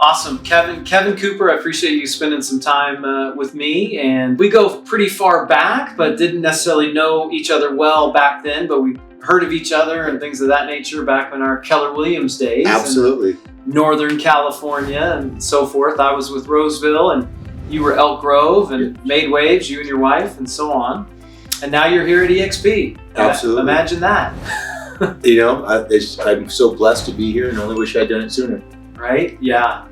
Awesome. Kevin Cooper, I appreciate you spending some time with me. And we go pretty far back, but didn't necessarily know each other well back then, but we heard of each other and things of that nature back in our Keller Williams days. Absolutely. Northern California and so forth. I was with Roseville and you were Elk Grove and made waves, you and your wife and so on. And now you're here at eXp. Absolutely. Imagine that. I'm so blessed to be here and only wish I'd done it sooner. Right? Yeah.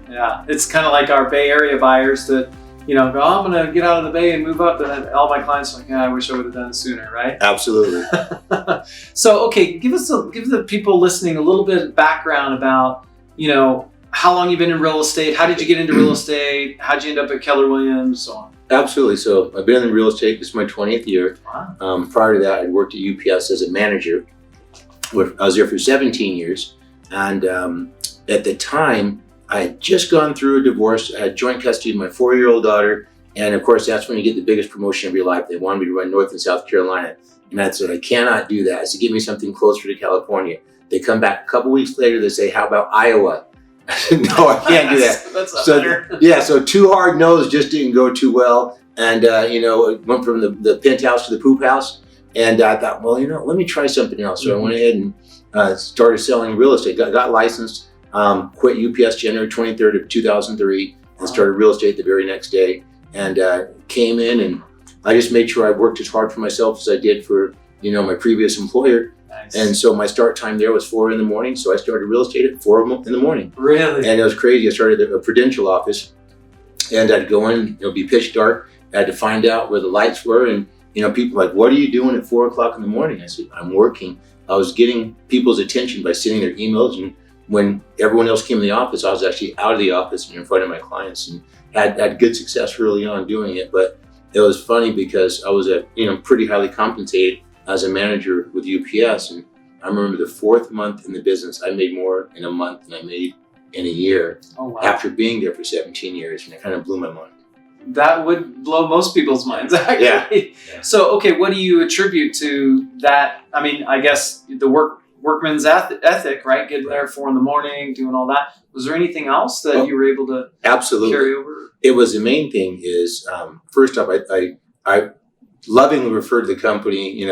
It's kind of like our Bay Area buyers that, go, I'm going to get out of the Bay and move up. And all my clients are like, I wish I would have done it sooner, right? Absolutely. So, okay, give the people listening a little bit of background about, how long you've been in real estate. How did you get into real estate? How did you end up at Keller Williams? So on. Absolutely. So I've been in real estate. This is my 20th year. Wow. Prior to that, I'd worked at UPS as a manager. I was there for 17 years. And at the time, I had just gone through a divorce. I had joint custody of my 4-year-old daughter. And of course, that's when you get the biggest promotion of your life. They wanted me to run North and South Carolina. And I said, I cannot do that. I said, give me something closer to California. They come back a couple weeks later, they say, how about Iowa? I said, no, I can't do that. That's better. So 2 hard no's just didn't go too well. And, it went from the penthouse to the poop house. And I thought, well, let me try something else. So I went ahead and started selling real estate, got licensed, quit UPS January 23rd of 2003 and started real estate the very next day. And came in and I just made sure I worked as hard for myself as I did for, my previous employer. Nice. And so my start time there was 4 a.m. So I started real estate at 4 a.m. Really? And it was crazy. I started at a Prudential office and I'd go in, it'll be pitch dark. I had to find out where the lights were. And, people were like, what are you doing at 4 o'clock in the morning? I said, I'm working. I was getting people's attention by sending their emails. And when everyone else came in the office, I was actually out of the office and in front of my clients and had good success early on doing it. But it was funny because I was pretty highly compensated as a manager with UPS. And I remember the 4th month in the business, I made more in a month than I made in a year. Oh, wow. After being there for 17 years. And it kind of blew my mind. That would blow most people's minds, actually. Yeah. So, okay, what do you attribute to that? I mean, I guess the workman's ethic, right? Getting there at 4 a.m, doing all that. Was there anything else that you were able to absolutely carry over? It was the main thing is, first off, I lovingly refer to the company,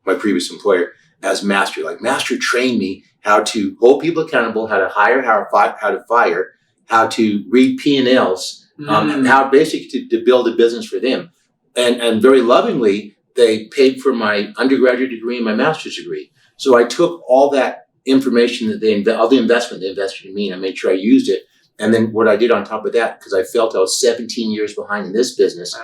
my previous employer, as Master. Like Master trained me how to hold people accountable, how to hire, how to fire, how to read P&Ls, and how basically to build a business for them. And very lovingly, they paid for my undergraduate degree and my master's degree. So I took all that information that all the investment they invested in me, and I made sure I used it. And then what I did on top of that, because I felt I was 17 years behind in this business,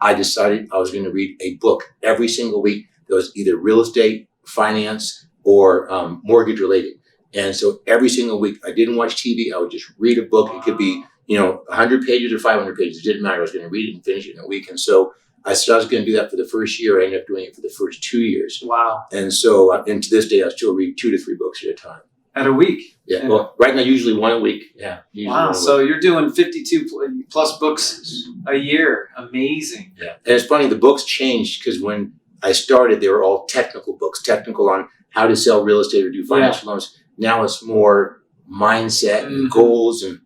I decided I was going to read a book every single week that was either real estate, finance, or mortgage related. And so every single week, I didn't watch TV. I would just read a book. It could be 100 pages or 500 pages. It didn't matter. I was going to read it and finish it in a week. And so I said I was going to do that for the first year. I ended up doing it for the first 2 years. Wow. And so, and to this day, I still read 2 to 3 books at a time. At a week? Yeah. Well, right now, usually 1 a week. Yeah. Wow. So you're doing 52 plus books a year. Amazing. Yeah. And it's funny, the books changed because when I started, they were all technical books, technical on how to sell real estate or do financial loans. Now it's more mindset and goals, and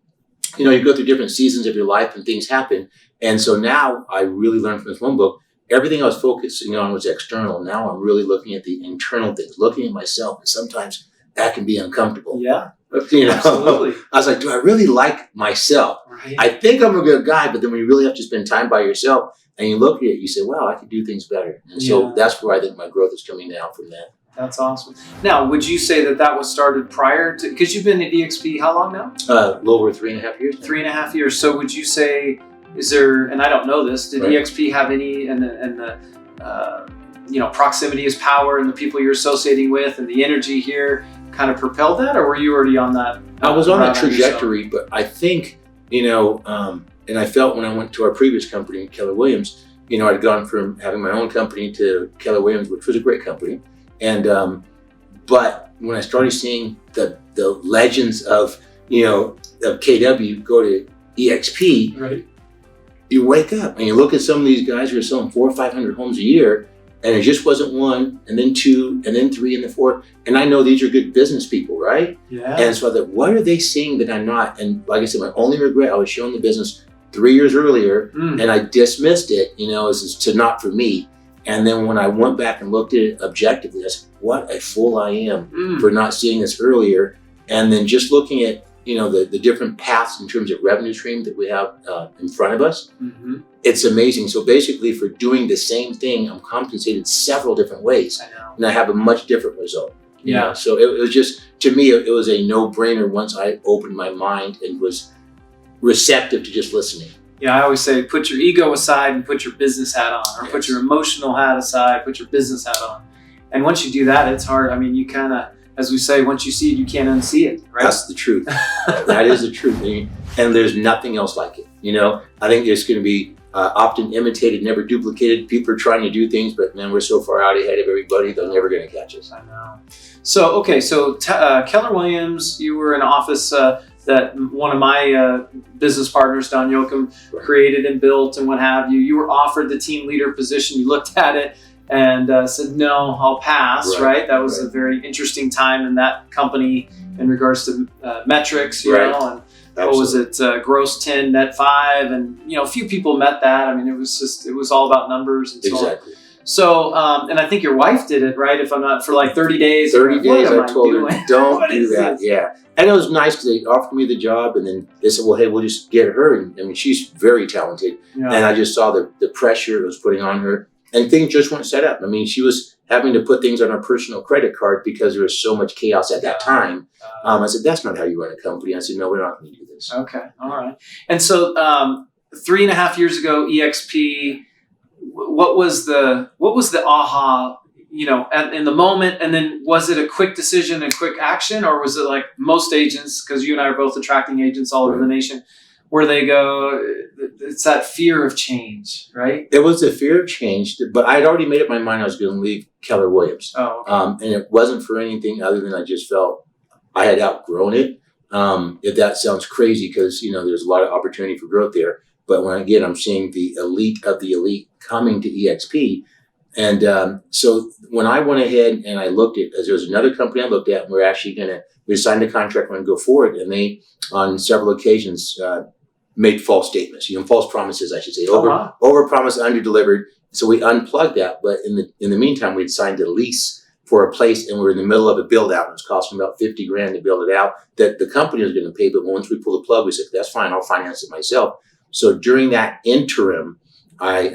you go through different seasons of your life and things happen. And so now I really learned from this one book, everything I was focusing on was external. Now I'm really looking at the internal things, looking at myself, and sometimes that can be uncomfortable. Yeah. Absolutely. I was like, do I really like myself? Right. I think I'm a good guy, but then when you really have to spend time by yourself and you look at it, you say, wow, I could do things better. And so that's where I think my growth is coming now from that. That's awesome. Now, would you say that was started prior to, because you've been at eXp how long now? A little over 3.5 years. 3.5 years. So would you say, is there, and I don't know this, did eXp have any, and the proximity is power and the people you're associating with and the energy here kind of propelled that, or were you already on that? I was on that trajectory, but I think, and I felt when I went to our previous company, Keller Williams, I'd gone from having my own company to Keller Williams, which was a great company. And, but when I started seeing the legends of KW go to eXp, right, you wake up and you look at some of these guys who are selling 400 or 500 homes a year, And it just wasn't one, and then two, and then three, and then four. And I know these are good business people, right? Yeah. And so I thought, what are they seeing that I'm not? And like I said, my only regret, I was shown the business 3 years earlier, and I dismissed it, as to not for me. And then when I went back and looked at it objectively, I said, what a fool I am for not seeing this earlier. And then just looking at, the different paths in terms of revenue stream that we have in front of us, it's amazing. So basically for doing the same thing, I'm compensated several different ways. I know. And I have a much different result. Yeah. So it was just, to me, it was a no-brainer once I opened my mind and was receptive to just listening. Yeah, I always say put your ego aside and put your business hat on, or put your emotional hat aside, put your business hat on. And once you do that, it's hard. I mean, you kind of, as we say, once you see it, you can't unsee it, right? That's the truth. That is the truth. And there's nothing else like it. I think it's going to be often imitated, never duplicated. People are trying to do things, but man, we're so far out ahead of everybody, they're never going to catch us. I know. So, Keller Williams, you were in office that one of my business partners, Don Yoakum, created and built and what have you. You were offered the team leader position. You looked at it and said, no, I'll pass, right? That was a very interesting time in that company in regards to metrics, you know, and what was it, gross 10, net 5, and, a few people met that. I mean, it was all about numbers and so on. So, and I think your wife did it, right? If I'm not, for like 30 days. 30 days, I told her, don't do that. This? Yeah. And it was nice because they offered me the job, and then they said, well, hey, we'll just get her. And I mean, she's very talented. Yeah. And I just saw the pressure it was putting on her. And things just weren't set up. I mean, she was having to put things on her personal credit card because there was so much chaos at that time. I said, that's not how you run a company. I said, no, we're not going to do this. Okay. All right. And so 3.5 years ago, eXp, what was the aha, in the moment? And then was it a quick decision and quick action, or was it like most agents, because you and I are both attracting agents all over the nation, where they go, it's that fear of change, right? It was the fear of change, but I had already made up my mind I was going to leave Keller Williams. Oh, okay. And it wasn't for anything other than I just felt I had outgrown it. If that sounds crazy, because, there's a lot of opportunity for growth there. But I'm seeing the elite of the elite coming to eXp. And so when I went ahead and I looked at, there was another company I looked at, and we signed a contract, we're going to go forward. And they, on several occasions, made false statements, false promises, I should say, over promised, under delivered. So we unplugged that. But in the meantime, we'd signed a lease for a place, and we were in the middle of a build out. It was costing about $50,000 to build it out that the company was going to pay. But once we pulled the plug, we said, that's fine, I'll finance it myself. So during that interim, I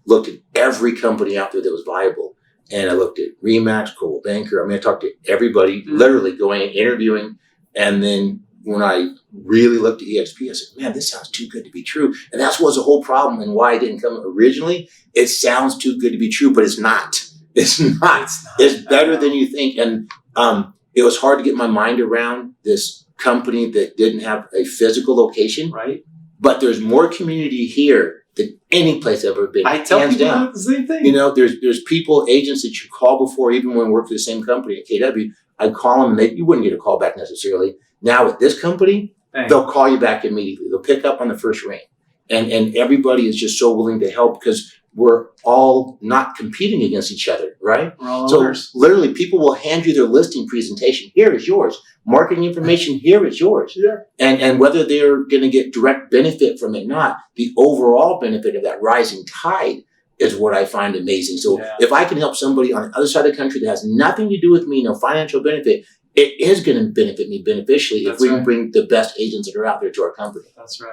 looked at every company out there that was viable. And I looked at Remax, Coldwell Banker. I mean, I talked to everybody, literally going and interviewing. And then when I really looked at eXp, I said, man, this sounds too good to be true. And that was the whole problem and why I didn't come originally. It sounds too good to be true, but it's not. It's not. It's better than you think. And it was hard to get my mind around this company that didn't have a physical location. Right. But there's more community here than any place I've ever been. I tell people the same thing. There's people, agents that you call before, even when we worked for the same company at KW, I'd call them and you wouldn't get a call back necessarily. Now with this company, they'll call you back immediately. They'll pick up on the first ring. And everybody is just so willing to help because we're all not competing against each other, right? We're all so owners. Literally, people will hand you their listing presentation. Here is yours. Marketing information, here is yours. Yeah. And whether they're going to get direct benefit from it or not, the overall benefit of that rising tide is what I find amazing. So if I can help somebody on the other side of the country that has nothing to do with me, no financial benefit, it is going to benefit me beneficially if we can bring the best agents that are out there to our company. That's right.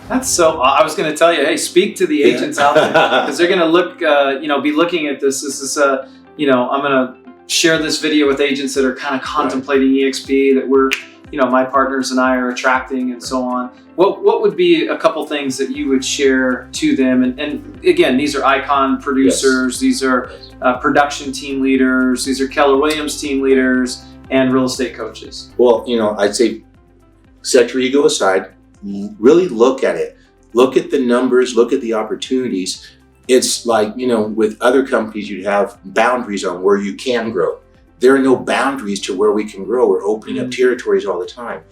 That's so. I was going to tell you, hey, speak to the agents out there because they're going to look, be looking at this. This is, I'm going to share this video with agents that are kind of contemplating eXp that we're, my partners and I are attracting and so on. What would be a couple things that you would share to them? And again, these are icon producers. Yes. These are production team leaders. These are Keller Williams team leaders and real estate coaches. Well, I'd say set your ego aside. Really look at it. Look at the numbers, look at the opportunities. It's like, with other companies, you'd have boundaries on where you can grow. There are no boundaries to where we can grow. We're opening up territories all the time.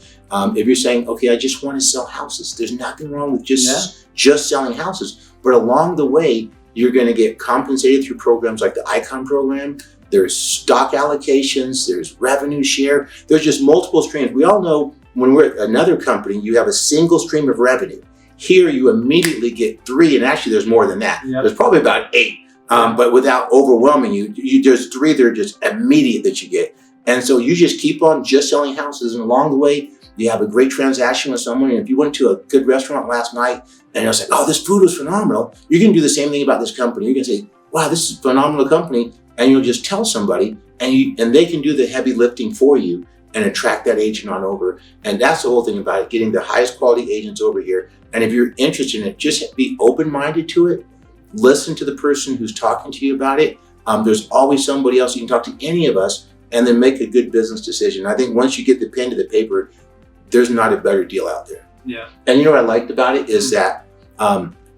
If you're saying, okay, I just want to sell houses, there's nothing wrong with just selling houses. But along the way, You're going to get compensated through programs like the ICON program. There's stock allocations, there's revenue share, there's just multiple streams. We all know when we're at another company, you have a single stream of revenue. Here, you immediately get 3, and actually there's more than that. Yep. There's probably about 8, but without overwhelming you, there's 3 that are just immediate that you get. And so you just keep on just selling houses, and along the way, you have a great transaction with someone. And if you went to a good restaurant last night and you're like, oh, this food was phenomenal, you're going to do the same thing about this company. You're going to say, wow, this is a phenomenal company. And you'll just tell somebody, and they can do the heavy lifting for you and attract that agent on over. And that's the whole thing about it, getting the highest quality agents over here. And if you're interested in it, just be open-minded to it. Listen to the person who's talking to you about it. There's always somebody else. You can talk to any of us and then make a good business decision. I think once you get the pen to the paper, there's not a better deal out there. Yeah. And you know what I liked about it is that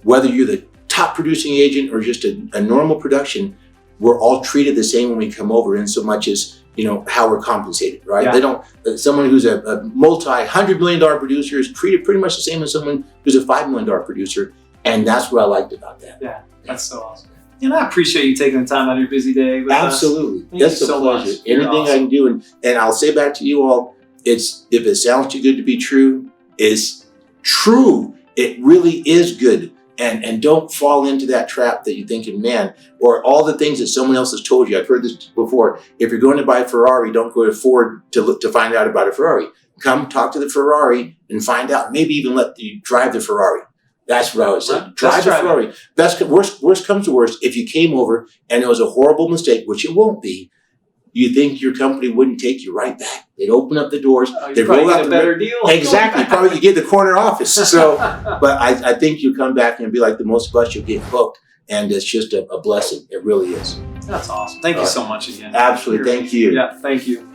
whether you're the top producing agent or just a normal production, we're all treated the same when we come over, in so much as, you know, how we're compensated, right? Yeah. They don't, someone who's a multi-$100 million producer is treated pretty much the same as someone who's a $5 million producer. And that's what I liked about that. Yeah, that's so awesome. And I appreciate you taking the time out of your busy day with Absolutely. us. That's a so pleasure. much. You're Anything awesome. I can do. And I'll say back to you all, if it sounds too good to be true, it's true. It really is good. And don't fall into that trap that you're thinking, man, or all the things that someone else has told you. I've heard this before. If you're going to buy a Ferrari, don't go to Ford to find out about a Ferrari. Come talk to the Ferrari and find out. Maybe even let you drive the Ferrari. That's what I would say. Right. Drive the Ferrari. Worst comes to worst, if you came over and it was a horrible mistake, which it won't be, you think your company wouldn't take you right back. They'd open up the doors. They'd roll out a better deal. Exactly. Probably you get the corner office. So, but I think you'll come back and be like the most of us. You'll get hooked, and it's just a blessing. It really is. That's awesome. Thank you so much again. Absolutely. Thank you. Yeah, thank you.